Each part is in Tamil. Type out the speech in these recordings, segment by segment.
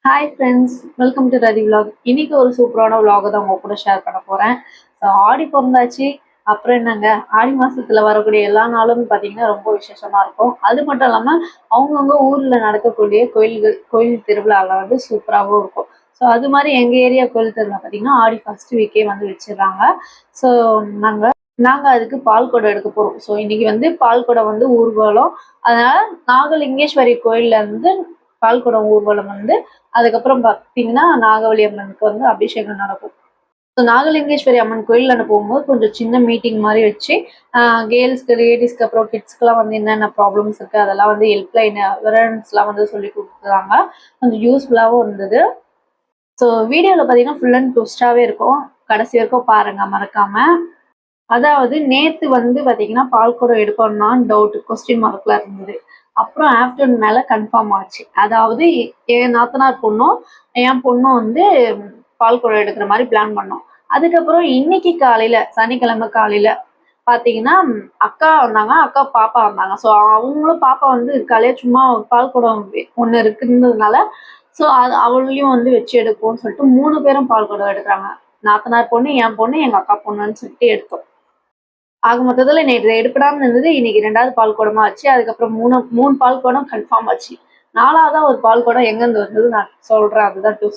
Hi friends, welcome to Rati vlog. இன்னைக்கு ஒரு சூப்பரான விலாக தான் உங்க கூட ஷேர் பண்ண போறேன். ஸோ ஆடி பிறந்தாச்சு. அப்புறம் என்னங்க, ஆடி மாசத்துல வரக்கூடிய எல்லா நாளும் பார்த்தீங்கன்னா ரொம்ப விசேஷமா இருக்கும். அது மட்டும் இல்லாமல் அவங்கவுங்க ஊர்ல நடக்கக்கூடிய கோயில் திருவிழாவில் வந்து சூப்பராகவும் இருக்கும். ஸோ அது மாதிரி எங்கள் ஏரியா கோயில் திருவிழா பார்த்தீங்கன்னா ஆடி ஃபர்ஸ்ட் வீக்கே வந்து வச்சிடுறாங்க. ஸோ நாங்கள் அதுக்கு பால் குடம் எடுக்க போகிறோம். ஸோ இன்னைக்கு வந்து பால் குடம் வந்து ஊர்வலம். அதனால நாகலிங்கேஸ்வரி கோயில்ல இருந்து பால்குடம் ஊர்வலம் வந்து அதுக்கப்புறம் பார்த்தீங்கன்னா நாகவலி அம்மனுக்கு வந்து அபிஷேகம் நடக்கும். ஸோ நாகலிங்கேஸ்வரி அம்மன் கோயிலில் போகும்போது கொஞ்சம் சின்ன மீட்டிங் மாதிரி வச்சு கேர்ள்ஸ்க்கு, லேடிஸ்க்கு, அப்புறம் கிட்ஸ்க்குலாம் வந்து என்னென்ன ப்ராப்ளம்ஸ் இருக்குது அதெல்லாம் வந்து ஹெல்ப்லைன் அவேர்னஸ்லாம் வந்து சொல்லி கொடுத்துருக்காங்க. கொஞ்சம் யூஸ்ஃபுல்லாகவும் இருந்தது. ஸோ வீடியோவில் பார்த்தீங்கன்னா ஃபுல் அண்ட் ட்விஸ்டாகவே இருக்கும். கடைசி வரைக்கும் பாருங்கள் மறக்காமல். அதாவது நேற்று வந்து பார்த்தீங்கன்னா பால்குடம் எடுக்கணும்னான்னு டவுட், கொஸ்டின் மார்க்லாம் இருந்தது. அப்புறம் ஆஃப்டர்நூன் மேலே கன்ஃபார்ம் ஆச்சு. அதாவது என் நாத்தனார் பொண்ணும் என் பொண்ணும் வந்து பால்குடம் எடுக்கிற மாதிரி பிளான் பண்ணோம். அதுக்கப்புறம் இன்னைக்கு காலையில், சனிக்கிழமை காலையில் பார்த்தீங்கன்னா அக்கா வந்தாங்க, அக்கா பாப்பா வந்தாங்க. ஸோ அவங்களும் பாப்பா வந்து காலையில் சும்மா பால்குடம் ஒன்று இருக்குன்றதுனால ஸோ அவளையும் வந்து வச்சு எடுப்போம்னு சொல்லிட்டு 3 பேரும் பால்குடம் எடுக்கிறாங்க. நாத்தனார் பொண்ணு, என் பொண்ணு, எங்கள் அக்கா பொண்ணுன்னு சொல்லிட்டு எடுத்தோம். ஆக மொத்தத்தில் நேற்று எடுப்படாமல் இருந்தது. இன்னைக்கு 2வது பால் குடமா ஆச்சு. அதுக்கப்புறம் மூணு பால் குடம் கன்ஃபார்ம் ஆச்சு. 4வதா ஒரு பால் குடம் எங்கேருந்து வந்தது நான் சொல்கிறேன். அதுதான் டூ.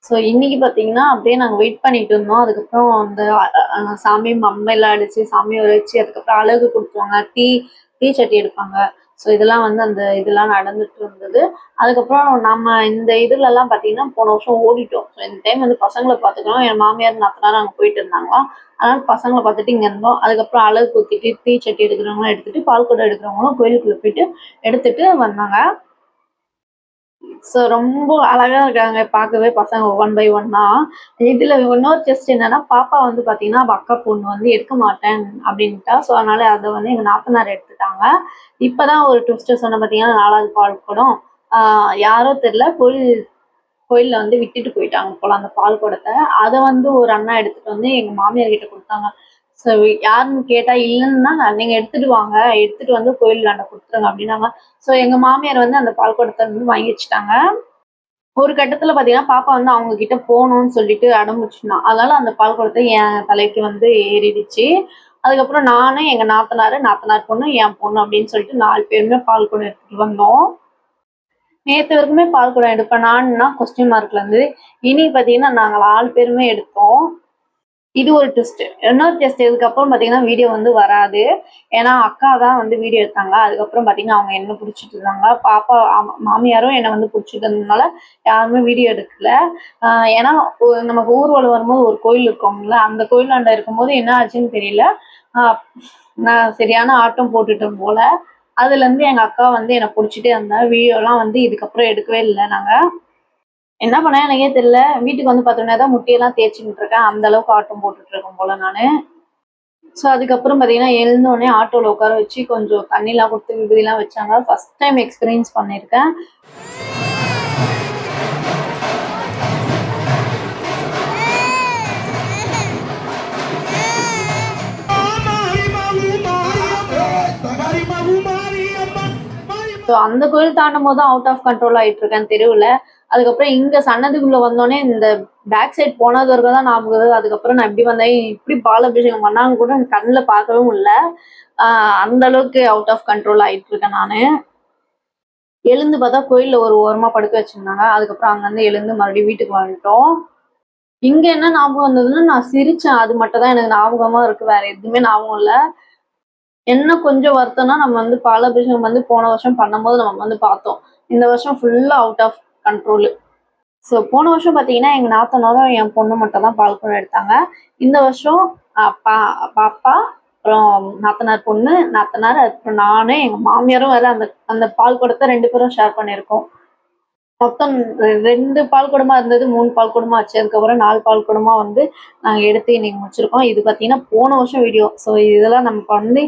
ஸோ இன்னைக்கு பார்த்தீங்கன்னா அப்படியே நாங்கள் வெயிட் பண்ணிட்டு இருந்தோம். அதுக்கப்புறம் அந்த சாமி மம்மையெல்லாம் அடிச்சு சாமியை வச்சு அதுக்கப்புறம் அழகு கொடுத்துருவாங்க, டீ சட்டி எடுப்பாங்க. ஸோ இதெல்லாம் வந்து அந்த இதெல்லாம் நடந்துட்டு இருந்தது. அதுக்கப்புறம் நம்ம இந்த இதுலலாம் பார்த்தீங்கன்னா போன வருஷம் ஓடிட்டோம். ஸோ இந்த டைம் வந்து பசங்களை பார்த்துக்கணும். என் மாமியார் நாத்தனார் அங்கே போயிட்டு இருந்தாங்களா, அதனால பசங்களை பார்த்துட்டு இங்கே இருந்தோம். அதுக்கப்புறம் அழகு குத்திட்டு டீ சட்டி எடுக்கிறவங்களும் எடுத்துட்டு, பால் குடம் எடுக்கிறவங்களும் கோயிலுக்குள்ளே போயிட்டு எடுத்துட்டு வந்தாங்க. ஸோ ரொம்ப அழகா இருக்காங்க பார்க்கவே பசங்க ஒன் பை ஒன்னா. இதுல இன்னொரு டெஸ்ட் என்னன்னா, பாப்பா வந்து பாத்தீங்கன்னா அவ அக்கா பொண்ணு வந்து எடுக்க மாட்டேன் அப்படின்ட்டா. ஸோ அதனால அதை வந்து எங்க நாத்தனார் எடுத்துட்டாங்க. இப்பதான் ஒரு ட்விஸ்ட் சொன்ன பாத்தீங்கன்னா 4வது பால் குடம் யாரோ தெரியல கோயில்ல வந்து விட்டுட்டு போயிட்டாங்க போல அந்த பால் குடத்தை. அதை வந்து ஒரு அண்ணா எடுத்துட்டு வந்து எங்க மாமியார் கிட்ட கொடுத்தாங்க. ஸோ யாருன்னு கேட்டா இல்லைன்னா நீங்க எடுத்துட்டு வாங்க, எடுத்துட்டு வந்து கோயிலாண்ட கொடுத்துருங்க அப்படின்னாங்க. ஸோ எங்க மாமியார் வந்து அந்த பால் குடத்தை வந்து வாங்கி வச்சுட்டாங்க. ஒரு கட்டத்துல பாத்தீங்கன்னா பாப்பா வந்து அவங்க கிட்ட போகணும்னு சொல்லிட்டு அடம்பிடிச்சுனா, அதனால அந்த பால் குடத்தை என் தலைக்கு வந்து ஏறிடுச்சு. அதுக்கப்புறம் நானு, எங்க நாத்தனார் பொண்ணு, என் பொண்ணு அப்படின்னு சொல்லிட்டு 4 பேருமே பால் குடம் எடுத்துட்டு வந்தோம். நேற்று வரைக்குமே பால் குடம் எடுப்பேன் நான்னா கொஸ்டின் மார்க்ல இருந்து. இன்னைக்கு பாத்தீங்கன்னா நாங்கள் 4 பேருமே எடுத்தோம். இது ஒரு டெஸ்ட். இன்னொரு டெஸ்ட் இதுக்கப்புறம் பார்த்தீங்கன்னா வீடியோ வந்து வராது. ஏன்னா அக்கா தான் வந்து வீடியோ எடுத்தாங்க. அதுக்கப்புறம் பார்த்தீங்கன்னா அவங்க என்ன பிடிச்சிட்டு இருந்தாங்க. பாப்பா மாமியாரும் என்னை வந்து பிடிச்சிட்டு இருந்ததுனால யாருமே வீடியோ எடுக்கல. ஏன்னா நமக்கு ஊர்வலம் வரும்போது ஒரு கோயில் இருக்கோம்ல, அந்த கோயிலாண்ட இருக்கும்போது என்ன ஆச்சுன்னு தெரியல. நான் சரியான ஆட்டம் போட்டுட்டோம் போல. அதுலேருந்து எங்கள் அக்கா வந்து என்னை பிடிச்சிட்டே இருந்தா. வீடியோலாம் வந்து இதுக்கப்புறம் எடுக்கவே இல்லை. நாங்கள் என்ன பண்ணேன் எனக்கே தெரியல. வீட்டுக்கு வந்து பார்த்தோன்னே தான் முட்டியெல்லாம் தேய்ச்சிக்கிட்டு இருக்கேன். அந்த அளவுக்கு ஆட்டம் போட்டுட்டு இருக்கேன் போல நானு. ஸோ அதுக்கப்புறம் பார்த்தீங்கன்னா எழுந்தோடனே ஆட்டோவில் உட்கார வச்சு கொஞ்சம் தண்ணிலாம் கொடுத்து விபூதிலாம் வச்சாங்க. ஃபர்ஸ்ட் டைம் எக்ஸ்பீரியன்ஸ் பண்ணியிருக்கேன். ஸோ அந்த கோயில் தாண்டும் போது தான் அவுட் ஆஃப் கண்ட்ரோல் ஆகிட்டு இருக்கேன் தெருவில். அதுக்கப்புறம் இங்கே சன்னதிக்குள்ளே வந்தோடனே இந்த பேக் சைட் போனது வரைக்கும் தான் ஞாபகம். அதுக்கப்புறம் நான் எப்படி வந்தேன், இப்படி பால் அபிஷேகம் பண்ணாங்க கூட எனக்கு கண்ணில் பார்க்கவே முடியல. அந்த அளவுக்கு அவுட் ஆஃப் கண்ட்ரோல் ஆகிட்டு இருக்கேன் நான். எழுந்து பார்த்தா கோயிலில் ஒரு ஓரமாக படுக்க வச்சுருந்தாங்க. அதுக்கப்புறம் அங்கேருந்து எழுந்து மறுபடியும் வீட்டுக்கு வந்துட்டோம். இங்கே என்ன ஞாபகம் வந்ததுன்னா நான் சிரித்தேன். அது மட்டும் தான் எனக்கு ஞாபகமாக இருக்குது, வேறு எதுவுமே ஞாபகம் இல்லை. என்ன கொஞ்சம் வருத்தம்னா நம்ம வந்து பாலாபிஷேகம் வந்து போன வருஷம் பண்ணும்போது நம்ம வந்து பார்த்தோம். இந்த வருஷம் ஃபுல்லா அவுட் ஆஃப் கண்ட்ரோலு. ஸோ போன வருஷம் பார்த்தீங்கன்னா எங்கள் நாத்தனாரும் என் பொண்ணு மட்டும் தான் பால் குடம் எடுத்தாங்க. இந்த வருஷம் பாப்பா, அப்புறம் நாத்தனார் பொண்ணு, நாத்தனார், அப்புறம் நானு, எங்க மாமியாரும் வேற அந்த அந்த பால் குடத்த 2 பேரும் ஷேர் பண்ணியிருக்கோம். மொத்தம் 2 பால் குடமா இருந்தது 3 பால் குடமா ஆச்சு. அதுக்கப்புறம் 4 பால் குடமா வந்து நாங்க எடுத்து இன்னைக்கு முடிச்சிருக்கோம். இது பார்த்தீங்கன்னா போன வருஷம் வீடியோ. ஸோ இதெல்லாம் நமக்கு வந்து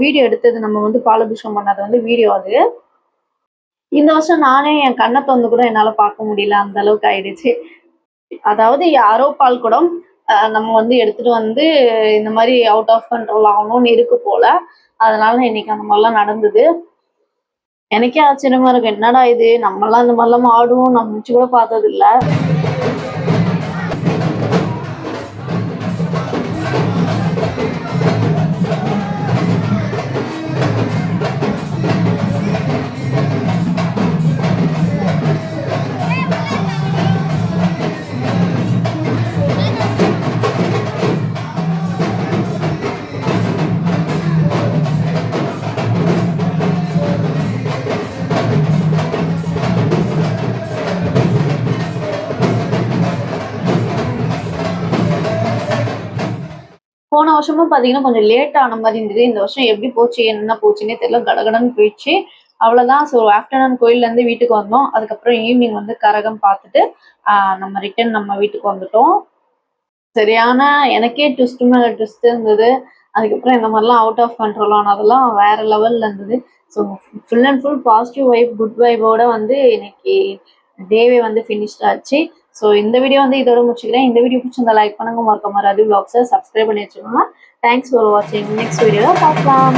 வீடியோ எடுத்தது நம்ம வந்து பாலாபிஷேகம் பண்ணது வந்து வீடியோ அது. இந்த வருஷம் நானே என் கண்ண தொறந்து கூட என்னால பார்க்க முடியல. அந்த அளவுக்கு ஆயிடுச்சு. அதாவது யாரோ பால் குடம் நம்ம வந்து எடுத்துட்டு வந்து இந்த மாரி அவுட் ஆஃப் கண்ட்ரோல் ஆகணும்னு இருக்கு போல. அதனால இன்னைக்கு அந்த மாரிலாம் நடந்தது. எனக்கே ஆச்சரியமா இருக்கு. என்னடா இது நம்மலாம் இந்த மாரிலாம் ஆடுவோம் நான் நினச்சு கூட பார்த்ததில்ல. போன வருஷமும் பார்த்தீங்கன்னா, கொஞ்சம் லேட் ஆன மாரி இருந்தது. இந்த வருஷம் எப்படி போச்சு, என்ன போச்சுன்னே தெரியல. கடகடன்னு போயிடுச்சு. அவ்வளோதான். ஸோ ஆஃப்டர்நூன் கோயில்லேருந்து வீட்டுக்கு வந்தோம். அதுக்கப்புறம் ஈவினிங் வந்து கரகம் பார்த்துட்டு, நம்ம ரிட்டர்ன் நம்ம வீட்டுக்கு வந்துட்டோம். சரியான எனக்கே ட்விஸ்ட் மேல ட்விஸ்ட் இருந்தது. அதுக்கப்புறம் இந்த மாரிலாம் அவுட் ஆஃப் கண்ட்ரோல் ஆனதெல்லாம் வேற லெவல்ல இருந்தது. So full and full positive vibe, good வைபோட வந்து இன்னைக்கு டேவே வந்து ஃபினிஷ்ட் ஆச்சு. ஸோ இந்த வீடியோ வந்து இதோட முடிச்சுக்கிறேன். இந்த வீடியோ பிடிச்சிருந்தா லைக் பண்ணுங்க, மறக்காம ரதி விலாக்ஸை சப்ஸ்கிரைப் பண்ணி வச்சுக்கோங்க. தேங்க்ஸ் ஃபார் வாட்சிங். நெக்ஸ்ட் வீடியோல பார்க்கலாம்.